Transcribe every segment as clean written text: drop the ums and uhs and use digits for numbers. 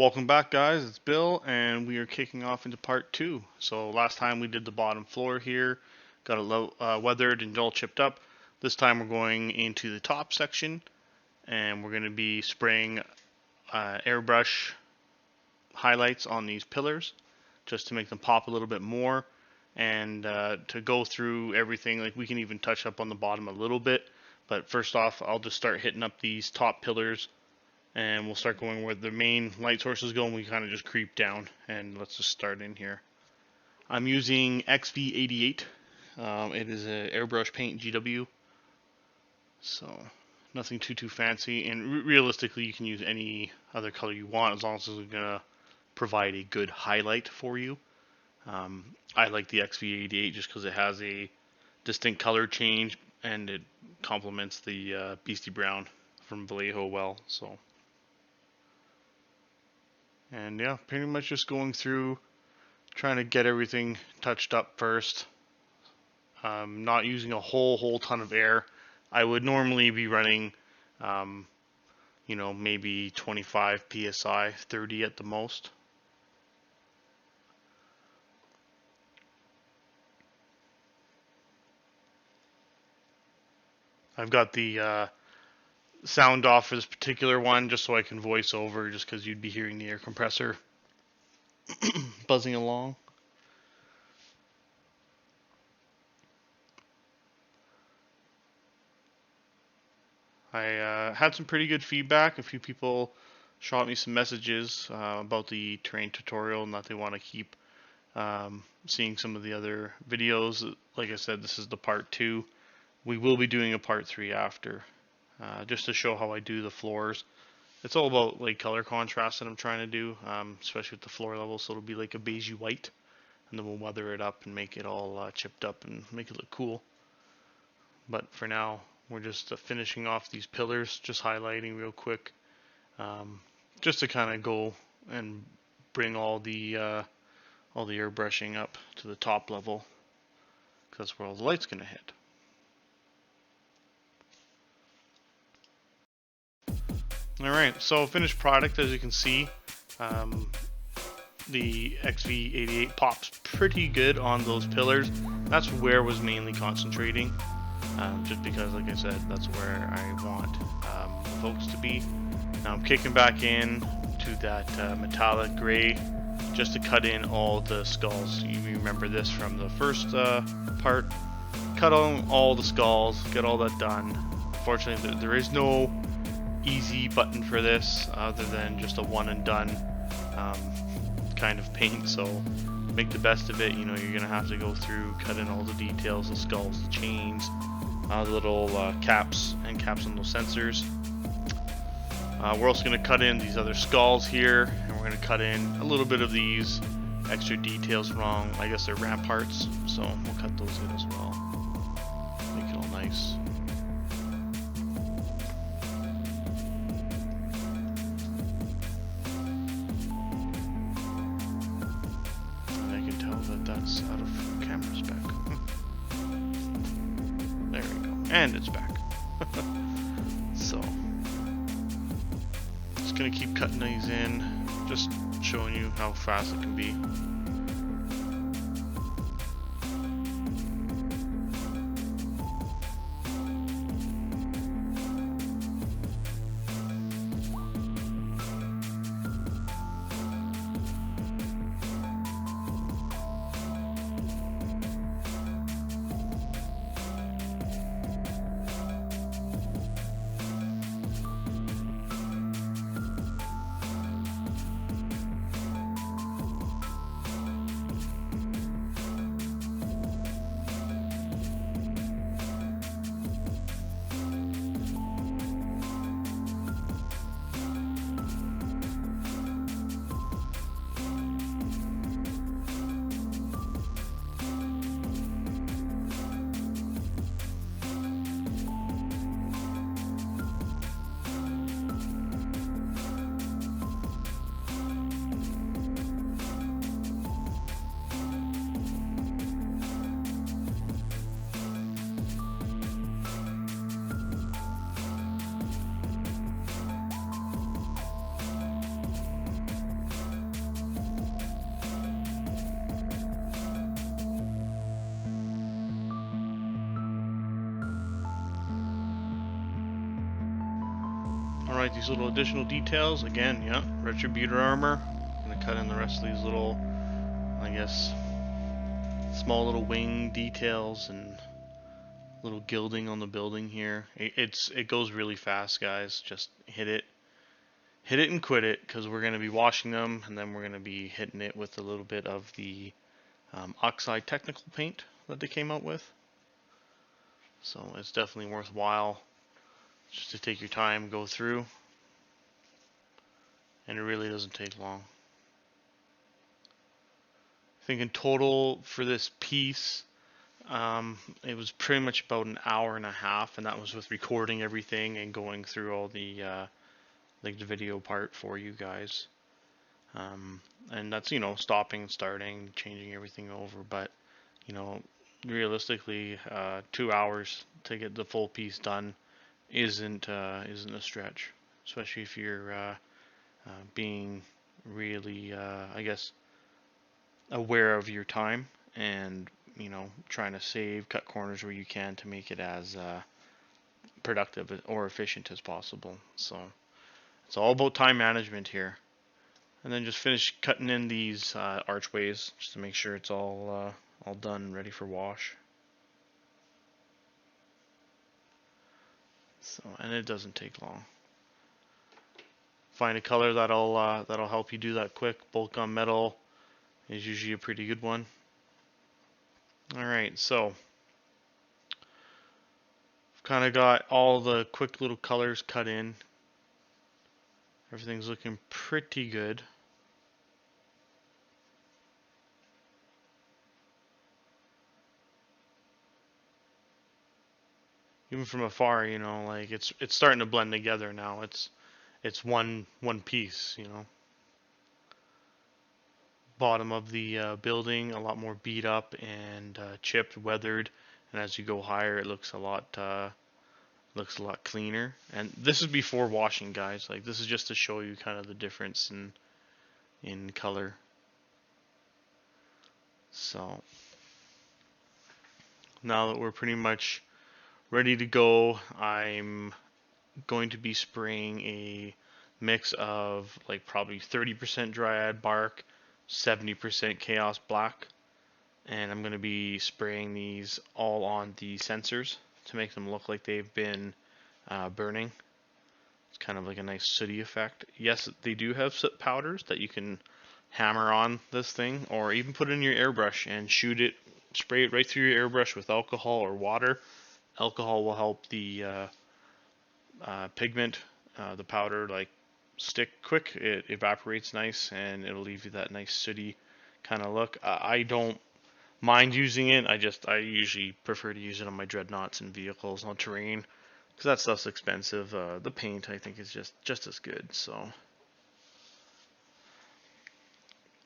Welcome back, guys. It's Bill, and we are kicking off into part two. So last time we did the bottom floor here, got it weathered and all chipped up. This time we're going into the top section, and we're going to be spraying airbrush highlights on these pillars, just to make them pop a little bit more, and to go through everything. Like we can even touch up on the bottom a little bit, but first off, I'll just start hitting up these top pillars. And we'll start going where the main light sources go, and we kind of just creep down. And let's just start in here. I'm using XV88. It is an airbrush paint GW, so nothing too fancy. And realistically, you can use any other color you want as long as it's gonna provide a good highlight for you. I like the XV88 just because it has a distinct color change and it complements the Beastie Brown from Vallejo well. So. And yeah, pretty much just going through, trying to get everything touched up first. Not using a whole ton of air. I would normally be running, maybe 25 psi, 30 at the most. I've got the sound off for this particular one just so I can voice over, just because you'd be hearing the air compressor buzzing along. I had some pretty good feedback. A few people shot me some messages about the terrain tutorial and that they want to keep seeing some of the other videos. Like I said, this is the part 2. We will be doing a part 3 after. Just to show how I do the floors. It's all about like color contrast that I'm trying to do, especially with the floor level, so it'll be like a beigey white, and then we'll weather it up and make it all chipped up and make it look cool. But for now, we're just finishing off these pillars, just highlighting real quick, just to kind of go and bring all the airbrushing up to the top level, because that's where all the light's gonna hit. Alright, so finished product, as you can see, the XV88 pops pretty good on those pillars. That's where I was mainly concentrating, just because, like I said, that's where I want the focus to be. Now I'm kicking back in to that metallic gray, just to cut in all the skulls. You remember this from the first part. Cut on all the skulls, get all that done. Unfortunately, there is no easy button for this other than just a one and done kind of paint, so make the best of it. You're gonna have to go through, cut in all the details, the skulls, the chains, the little caps on those sensors. We're also gonna cut in these other skulls here, and we're gonna cut in a little bit of these extra details from, I guess they're ramparts, so we'll cut those in as well, make it all nice. That's out of camera spec. There we go. And it's back. So, just gonna keep cutting these in, just showing you how fast it can be. right, these little additional details, again, yeah, Retributor armor. I'm gonna cut in the rest of these little, I guess, small little wing details and little gilding on the building here. It goes really fast, guys. Just hit it and quit it, because we're going to be washing them, and then we're going to be hitting it with a little bit of the oxide technical paint that they came out with. So it's definitely worthwhile just to take your time, go through, and it really doesn't take long. I think in total for this piece, it was pretty much about an hour and a half, and that was with recording everything and going through all the like the video part for you guys. And that's, stopping, starting, changing everything over. But, realistically, 2 hours to get the full piece done isn't a stretch, especially if you're being really, I guess, aware of your time and, trying to cut corners where you can to make it as productive or efficient as possible. So it's all about time management here. And then just finish cutting in these archways just to make sure it's all done and ready for wash. So, and it doesn't take long. Find a color that'll help you do that quick. Bulk on metal is usually a pretty good one. All right, so I've kind of got all the quick little colors cut in. Everything's looking pretty good. Even from afar, like it's starting to blend together now. It's one piece, Bottom of the building a lot more beat up and chipped, weathered, and as you go higher, it looks a lot cleaner. And this is before washing, guys. Like, this is just to show you kind of the difference in color. So now that we're pretty much ready to go, I'm going to be spraying a mix of like probably 30% dryad bark, 70% chaos black, and I'm going to be spraying these all on the sensors to make them look like they've been burning. It's kind of like a nice sooty effect. Yes, they do have soot powders that you can hammer on this thing, or even put in your airbrush and spray it right through your airbrush with alcohol or water. Alcohol will help the pigment, the powder, like stick quick. It evaporates nice, and it'll leave you that nice sooty kind of look. I don't mind using it. I usually prefer to use it on my dreadnoughts and vehicles on terrain, because that stuff's expensive. The paint, I think, is just as good. So,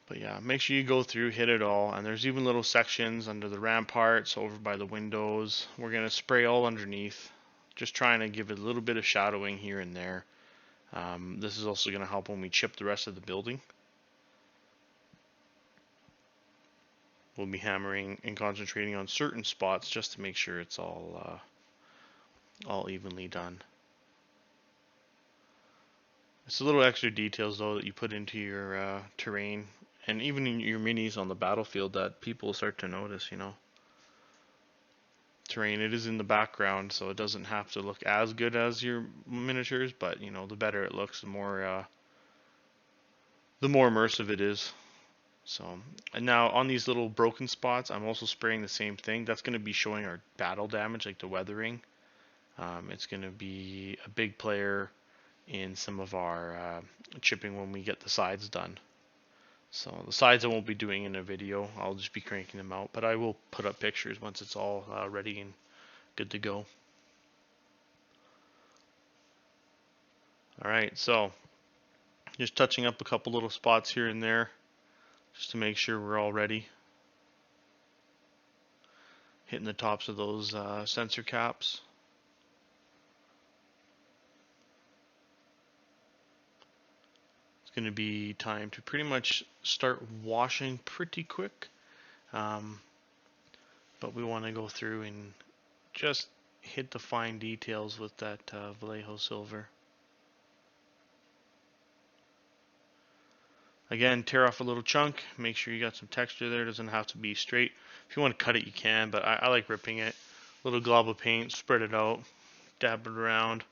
but yeah, make sure you go through, hit it all. And there's even little sections under the ramparts, over by the windows. We're gonna spray all underneath, just trying to give it a little bit of shadowing here and there. This is also gonna help when we chip the rest of the building. We'll be hammering and concentrating on certain spots just to make sure it's all evenly done. It's a little extra details though that you put into your terrain, and even in your minis on the battlefield, that people start to notice. Terrain, it is in the background, so it doesn't have to look as good as your miniatures, but the better it looks, the more immersive it is. So, and now on these little broken spots, I'm also spraying the same thing. That's going to be showing our battle damage, like the weathering. It's going to be a big player in some of our chipping when we get the sides done. So the sides I won't be doing in a video. I'll just be cranking them out, but I will put up pictures once it's all ready and good to go. Alright, so just touching up a couple little spots here and there just to make sure we're all ready. Hitting the tops of those sensor caps. Going to be time to pretty much start washing pretty quick, but we want to go through and just hit the fine details with that Vallejo silver. Again, tear off a little chunk. Make sure you got some texture there. It doesn't have to be straight. If you want to cut it, you can, but I like ripping it. Little glob of paint, spread it out, dab it around.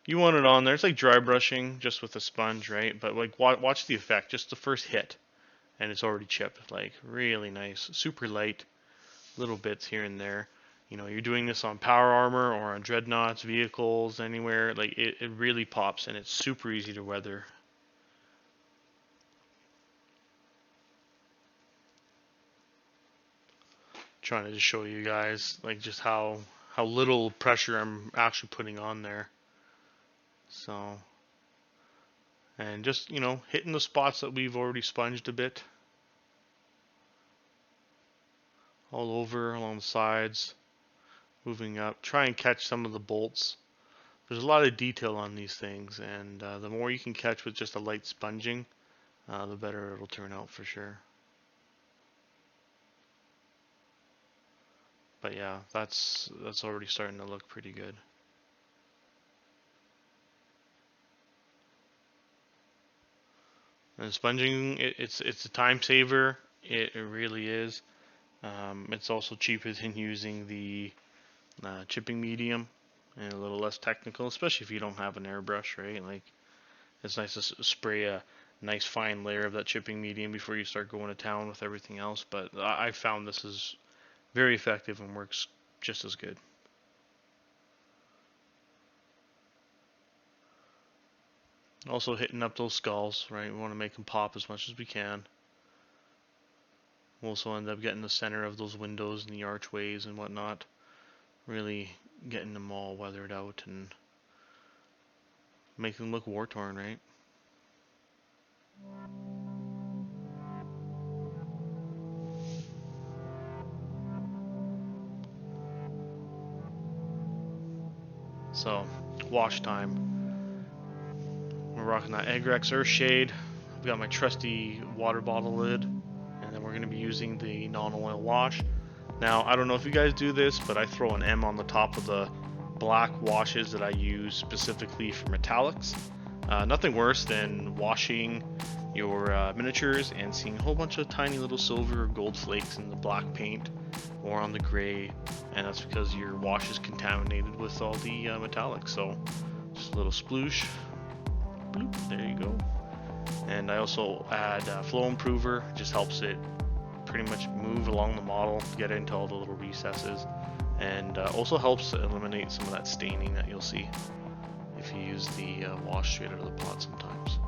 You want it on there. It's like dry brushing, just with a sponge, right? But like, watch the effect. Just the first hit, and it's already chipped. Like, really nice, super light, little bits here and there. You know, you're doing this on power armor or on dreadnoughts, vehicles, anywhere. Like, it really pops, and it's super easy to weather. Trying to just show you guys like just how little pressure I'm actually putting on there. So, and just, you know, hitting the spots that we've already sponged a bit all over along the sides, moving up, try and catch some of the bolts. There's a lot of detail on these things, and the more you can catch with just a light sponging, the better it'll turn out for sure. But yeah, that's already starting to look pretty good. And sponging, it's a time saver. It really is. It's also cheaper than using the chipping medium, and a little less technical, especially if you don't have an airbrush, right? Like, it's nice to spray a nice fine layer of that chipping medium before you start going to town with everything else. But I found this is very effective and works just as good. Also hitting up those skulls, right? We want to make them pop as much as we can. We'll also end up getting the center of those windows and the archways and whatnot. Really getting them all weathered out and making them look war-torn, right? So, wash time. We're rocking that Egrex Earthshade. I've got my trusty water bottle lid, and then we're going to be using the non-oil wash. Now, I don't know if you guys do this, but I throw an M on the top of the black washes that I use specifically for metallics. Nothing worse than washing your miniatures and seeing a whole bunch of tiny little silver or gold flakes in the black paint or on the gray, and that's because your wash is contaminated with all the metallics. So just a little sploosh, bloop, there you go. And I also add flow improver. It just helps it pretty much move along the model, get into all the little recesses, and also helps to eliminate some of that staining that you'll see if you use the wash straight out of the pot sometimes.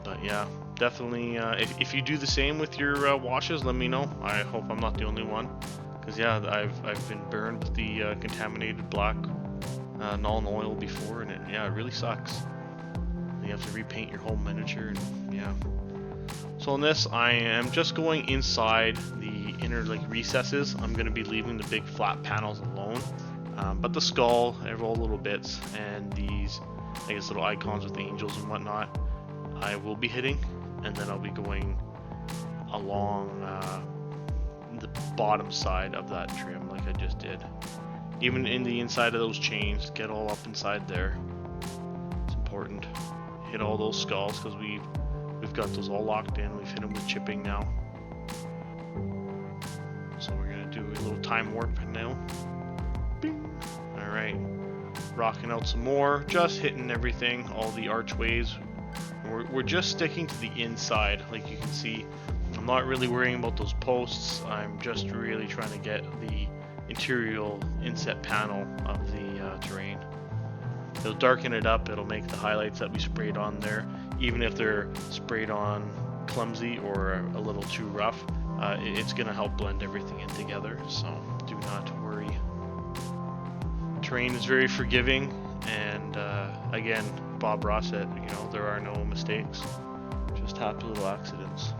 But yeah, definitely, if you do the same with your washes, let me know. I hope I'm not the only one, because yeah, I've been burned with the contaminated black non-oil before, and it really sucks. You have to repaint your whole miniature, and yeah. So in this, I am just going inside the inner recesses. I'm going to be leaving the big flat panels alone, but the skull, all little bits, and these, I guess, little icons with angels and whatnot, I will be hitting, and then I'll be going along the bottom side of that trim like I just did. Even in the inside of those chains, get all up inside there. It's important. Hit all those skulls because we've got those all locked in. We've hit them with chipping now. So we're gonna do a little time warp now. Bing. All right, rocking out some more, just hitting everything, all the archways. We're just sticking to the inside, like you can see. I'm not really worrying about those posts. I'm just really trying to get the interior inset panel of the terrain. It'll darken it up. It'll make the highlights that we sprayed on there, even if they're sprayed on clumsy or a little too rough, it's gonna help blend everything in together. So do not worry. Terrain is very forgiving, and again, Bob Ross said, you know, there are no mistakes, just happy little accidents.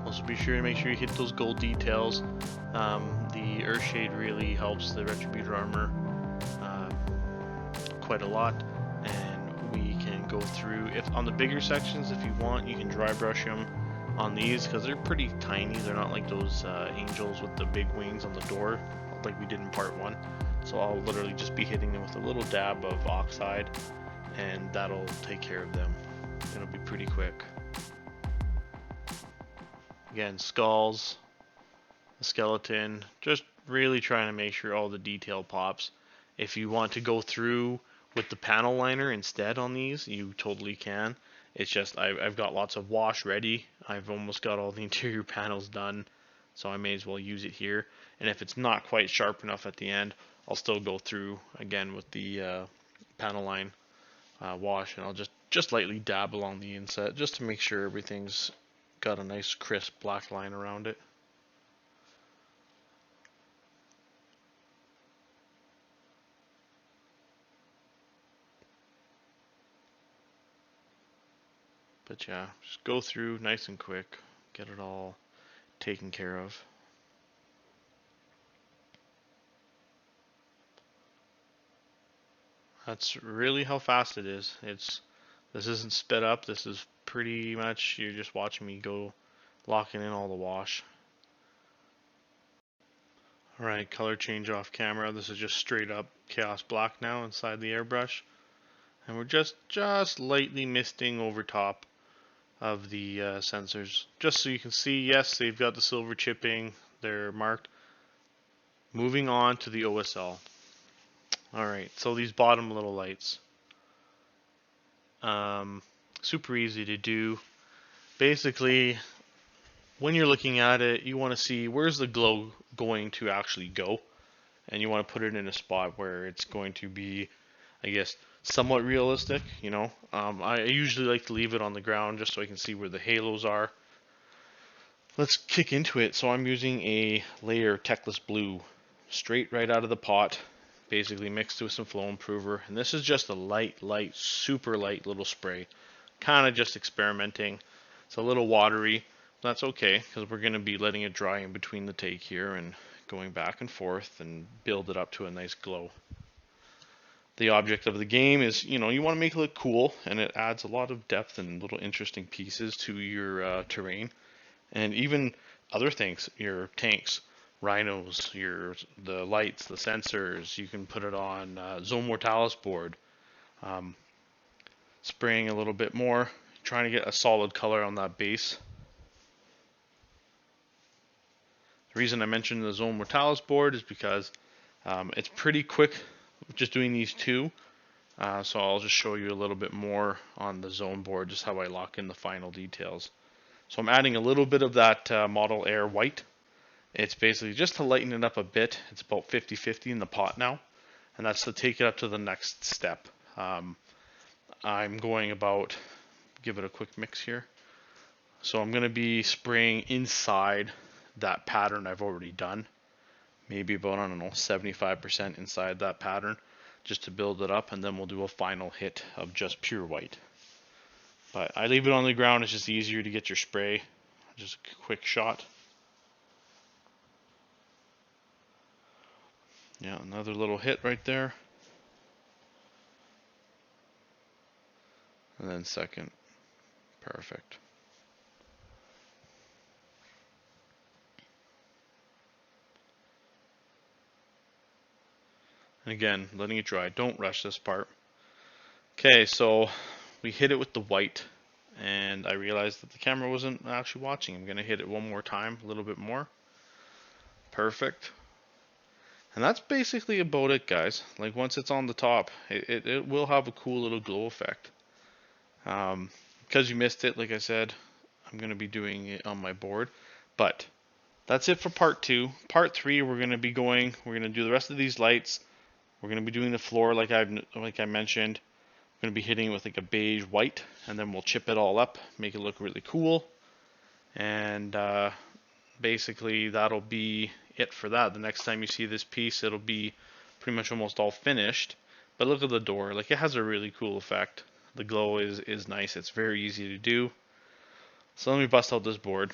Also be sure to make sure you hit those gold details. The Earthshade really helps the Retributor armor quite a lot, and we can go through, if on the bigger sections, if you want, you can dry brush them on these because they're pretty tiny. They're not like those angels with the big wings on the door like we did in part 1. So I'll literally just be hitting them with a little dab of oxide, and that'll take care of them. It'll be pretty quick. Again, skulls, the skeleton, just really trying to make sure all the detail pops. If you want to go through with the panel liner instead on these, you totally can. It's just I've got lots of wash ready. I've almost got all the interior panels done, so I may as well use it here. And if it's not quite sharp enough at the end, I'll still go through again with the panel line wash, and I'll just lightly dab along the inset just to make sure everything's got a nice crisp black line around it. But yeah, just go through nice and quick, get it all taken care of. That's really how fast it is. This isn't sped up. This is pretty much you're just watching me go locking in all the wash. Alright, color change off camera. This is just straight up chaos black now inside the airbrush. And we're just lightly misting over top of the sensors. Just so you can see, yes, they've got the silver chipping. They're marked. Moving on to the OSL. Alright, so these bottom little lights. Super easy to do. Basically, when you're looking at it, you want to see where's the glow going to actually go. And you want to put it in a spot where it's going to be, I guess, somewhat realistic, you know. I usually like to leave it on the ground just so I can see where the halos are. Let's kick into it. So I'm using a layer Techless Blue straight right out of the pot, basically mixed with some flow improver. And this is just a light, super light little spray. Kind of just experimenting. It's a little watery. That's okay, because we're going to be letting it dry in between the take here and going back and forth and build it up to a nice glow. The object of the game is, you know, you want to make it look cool, and it adds a lot of depth and little interesting pieces to your terrain. And even other things, your tanks, rhinos, the lights, the sensors, you can put it on Zone Mortalis board. Spraying a little bit more, trying to get a solid color on that base. The reason I mentioned the Zone Mortalis board is because it's pretty quick just doing these two. So I'll just show you a little bit more on the zone board, just how I lock in the final details. So I'm adding a little bit of that Model Air white. It's basically just to lighten it up a bit. It's about 50-50 in the pot now. And that's to take it up to the next step. I'm going about, give it a quick mix here. So I'm going to be spraying inside that pattern I've already done. Maybe about, I don't know, 75% inside that pattern, just to build it up, and then we'll do a final hit of just pure white. But I leave it on the ground, it's just easier to get your spray. Just a quick shot. Yeah, another little hit right there. And then second. Perfect. And again, letting it dry. Don't rush this part. Okay, so we hit it with the white, and I realized that the camera wasn't actually watching. I'm going to hit it one more time, a little bit more. Perfect. And that's basically about it, guys. Like, once it's on the top, it will have a cool little glow effect. Because you missed it, like I said, I'm going to be doing it on my board. But that's it for part 2. Part 3, we're going to do the rest of these lights. We're going to be doing the floor like I mentioned. We're going to be hitting it with like a beige white, and then we'll chip it all up, make it look really cool. And basically that'll be it for that. The next time you see this piece, it'll be pretty much almost all finished. But look at the door, like it has a really cool effect. The glow is nice, it's very easy to do. So let me bust out this board.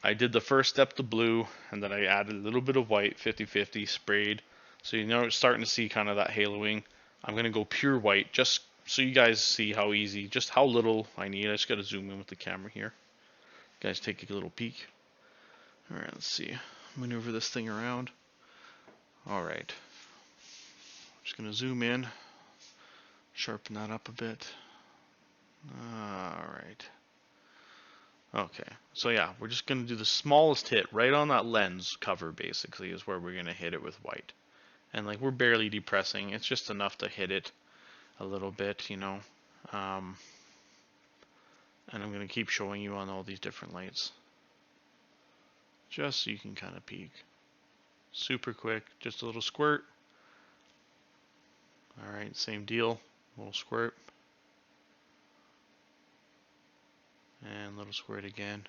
I did the first step, the blue, and then I added a little bit of white, 50-50, sprayed. So you know it's starting to see kind of that haloing. I'm going to go pure white, just so you guys see how easy, just how little I need. I just got to zoom in with the camera here. You guys take a little peek. Alright, let's see. Maneuver this thing around. Alright. going to zoom in, sharpen that up a bit. Alright. Okay, so yeah, we're just going to do the smallest hit right on that lens cover, basically, is where we're going to hit it with white. And like, we're barely depressing, it's just enough to hit it a little bit, you know. And I'm going to keep showing you on all these different lights, just so you can kind of peek. Super quick, just a little squirt. Alright, same deal, little squirt. And little squirt again.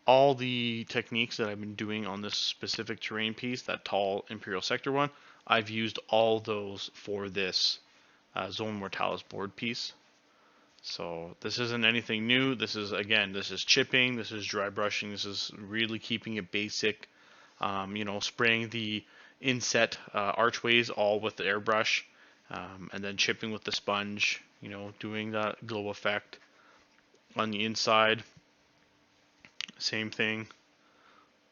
All the techniques that I've been doing on this specific terrain piece, that tall Imperial Sector one, I've used all those for this Zone Mortalis board piece. So this isn't anything new. This is, again, this is chipping, this is dry brushing, this is really keeping it basic. You know, spraying the inset archways all with the airbrush, and then chipping with the sponge, you know, doing that glow effect on the inside. Same thing.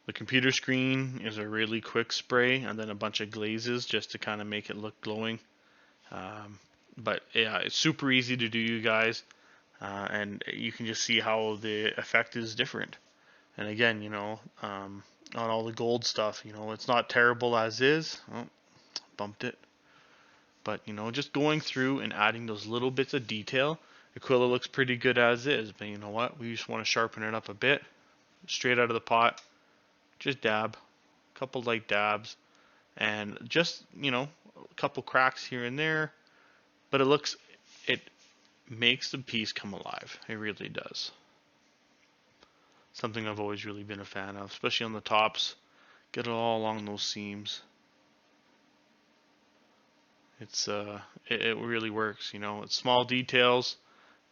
The computer screen is a really quick spray, and then a bunch of glazes just to kind of make it look glowing. But yeah, it's super easy to do, you guys, and you can just see how the effect is different. And again, you know, on all the gold stuff, you know, it's not terrible as is. Oh, bumped it. But, you know, just going through and adding those little bits of detail, Aquila looks pretty good as is. But you know what? We just want to sharpen it up a bit. Straight out of the pot. Just dab. A couple light dabs. And just, you know, a couple cracks here and there. But it makes the piece come alive. It really does. Something I've always really been a fan of, especially on the tops. Get it all along those seams. It really works, you know. It's small details,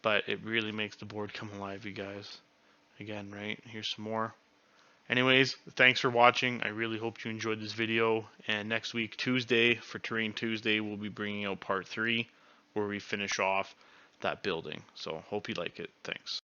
but it really makes the board come alive, you guys. Again, right? Here's some more. Anyways, thanks for watching. I really hope you enjoyed this video. And next week, Tuesday, for Terrain Tuesday, we'll be bringing out part 3, where we finish off that building. So hope you like it. Thanks.